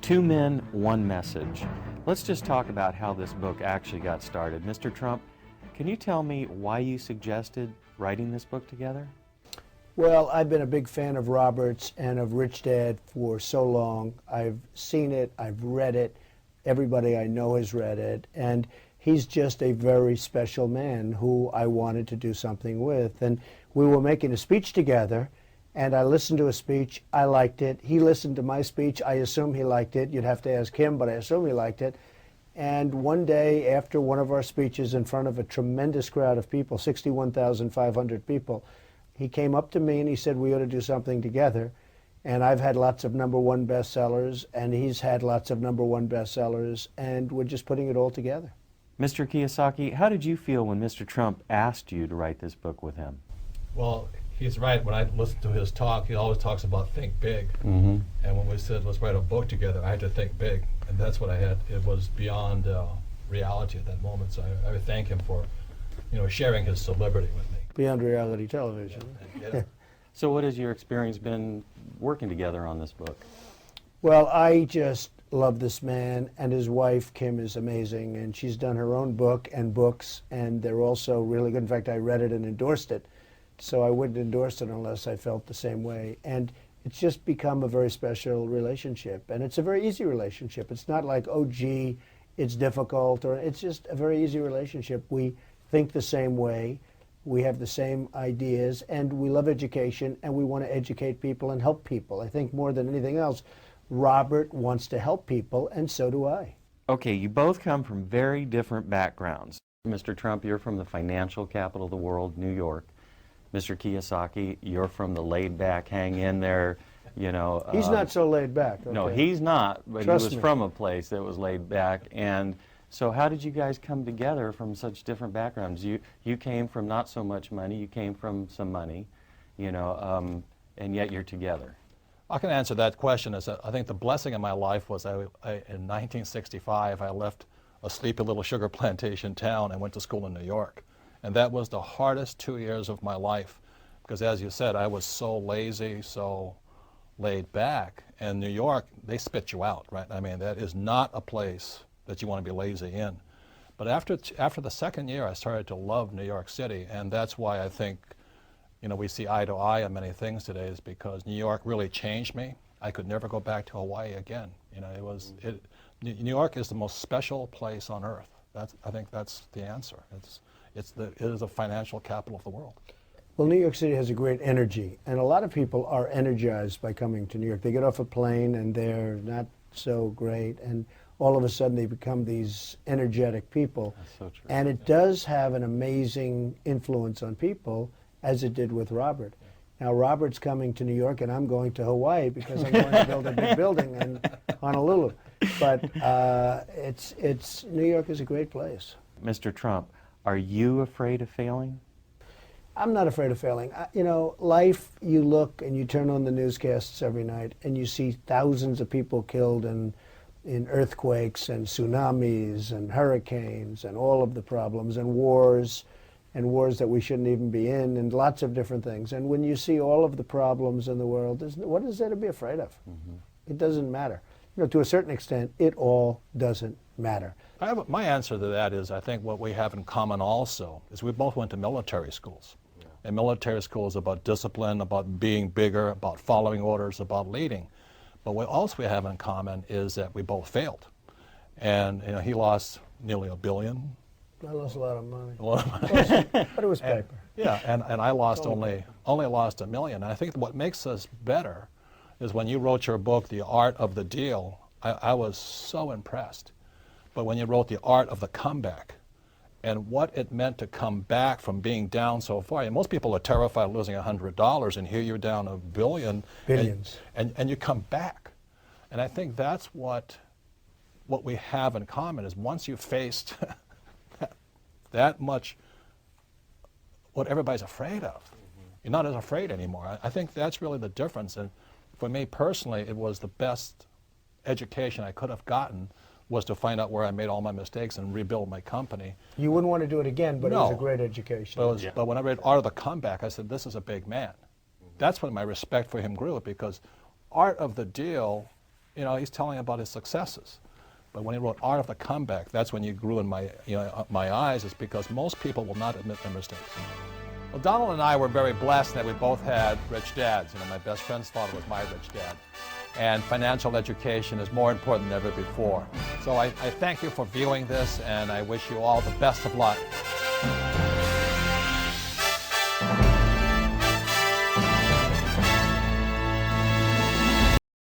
Two Men, One Message. Let's just talk about how this book actually got started. Mr. Trump, can you tell me why you suggested writing this book together? Well, I've been a big fan of Robert's and of Rich Dad for so long. I've seen it, I've read it, everybody I know has read it, and he's just a very special man who I wanted to do something with. And we were making a speech together, and I listened to a speech, I liked it. He listened to my speech, I assume he liked it. You'd have to ask him, but I assume he liked it. And one day, after one of our speeches in front of a tremendous crowd of people, 61,500 people, he came up to me and he said, we ought to do something together. And I've had lots of #1 bestsellers, and he's had lots of #1 bestsellers, and we're just putting it all together. Mr. Kiyosaki, how did you feel when Mr. Trump asked you to write this book with him? Well, he's right. When I listen to his talk, he always talks about think big. Mm-hmm. And when we said, let's write a book together, I had to think big. And that's what I had. It was beyond reality at that moment. So I would thank him for, sharing his celebrity with me. Beyond reality television. Yeah. So what has your experience been working together on this book? Well, I just love this man, and his wife, Kim, is amazing, and she's done her own book and books, and they're also really good. In fact, I read it and endorsed it, so I wouldn't endorse it unless I felt the same way. And it's just become a very special relationship, and it's a very easy relationship. It's not like, oh, gee, it's difficult, or it's just a very easy relationship. We think the same way. We have the same ideas, and we love education, and we want to educate people and help people. I think more than anything else, Robert wants to help people, and so do I. Okay, you both come from very different backgrounds. Mr. Trump, you're from the financial capital of the world, New York. Mr. Kiyosaki, you're from the laid-back, hang in there, He's not so laid back. Okay? No, he's not, but Trust he was me. from a place that was laid back. And so how did you guys come together from such different backgrounds? You came from not so much money, you came from some money, and yet you're together. I can answer that question. I think the blessing in my life was in 1965, I left a sleepy little sugar plantation town and went to school in New York. And that was the hardest 2 years of my life because, as you said, I was so lazy, so laid back. And New York, they spit you out, right? I mean, that is not a place that you want to be lazy in. But after the second year, I started to love New York City, and that's why I think we see eye to eye on many things today, is because New York really changed me. I could never go back to Hawaii again. New York is the most special place on earth. I think that's the answer. It is a financial capital of the world. Well, New York City has a great energy, and a lot of people are energized by coming to New York. They get off a plane and they're not so great, and all of a sudden they become these energetic people. That's so true. And it does have an amazing influence on people, as it did with Robert. Now, Robert's coming to New York, and I'm going to Hawaii because I'm going to build a big building in Honolulu. But New York is a great place. Mr. Trump, are you afraid of failing? I'm not afraid of failing. Life, you look and you turn on the newscasts every night and you see thousands of people killed in earthquakes and tsunamis and hurricanes and all of the problems and wars that we shouldn't even be in, and lots of different things. And when you see all of the problems in the world, what is there to be afraid of? Mm-hmm. It doesn't matter. To a certain extent, it all doesn't matter. My answer to that is, I think what we have in common also is we both went to military schools. Yeah. And military school is about discipline, about being bigger, about following orders, about leading. But what else we have in common is that we both failed. And he lost nearly $1 billion. I lost a lot of money. A lot of money. But it was paper. Yeah, and I lost only lost $1 million. And I think what makes us better is when you wrote your book, The Art of the Deal, I was so impressed. But when you wrote The Art of the Comeback and what it meant to come back from being down so far, and most people are terrified of losing $100, and here you're down $1 billion. Billions. And you come back. And I think that's what we have in common is once you've faced that much what everybody's afraid of, you're not as afraid anymore. I think that's really the difference. And for me personally, it was the best education I could have gotten was to find out where I made all my mistakes and rebuild my company. You wouldn't want to do it again, but No. It was a great education. But when I read Art of the Comeback, I said, this is a big man. That's when my respect for him grew, because Art of the Deal you know, he's telling about his successes. But when he wrote Art of the Comeback, that's when you grew in my, my eyes, is because most people will not admit their mistakes. Well, Donald and I were very blessed that we both had rich dads. You know, my best friend's father was my rich dad. And financial education is more important than ever before. So I thank you for viewing this, and I wish you all the best of luck.